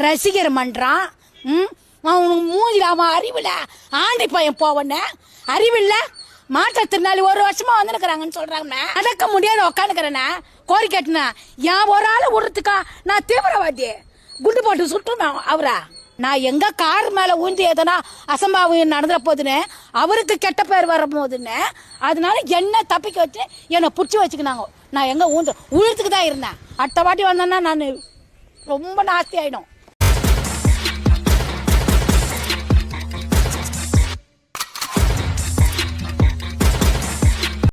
ரசிகர் மன்றம் அவனுக்கு மூஞ்சில அவன் அறிவில்ல ஆண்டி பையன் போவன அறிவில்ல மாற்றத்தினால ஒரு வருஷமா வந்துருக்கிறாங்கன்னு சொல்றாங்க. அடக்க முடியாது உக்காந்துக்கிறேன்னா கோரிக்கைட்டுனா என் ஒரு ஆளை விடுறதுக்கா நான் தீவிரவாதி குண்டு போட்டு சுட்டுவேன் அவரா. நான் எங்க கார் மேல ஊந்தி எதனா அசம்பாவியம் நடந்துற போதுன்னு அவருக்கு கெட்ட பேர் வர போதுன்னு அதனால என்ன தப்பிக்க வச்சு என்னை பிடிச்சி வச்சுக்கினாங்க. நான் எங்க ஊழ்றதுக்கு தான் இருந்தேன். அடுத்த வாட்டி வந்தேன்னா நான் ரொம்ப நாஸ்தி ஆயிடும்.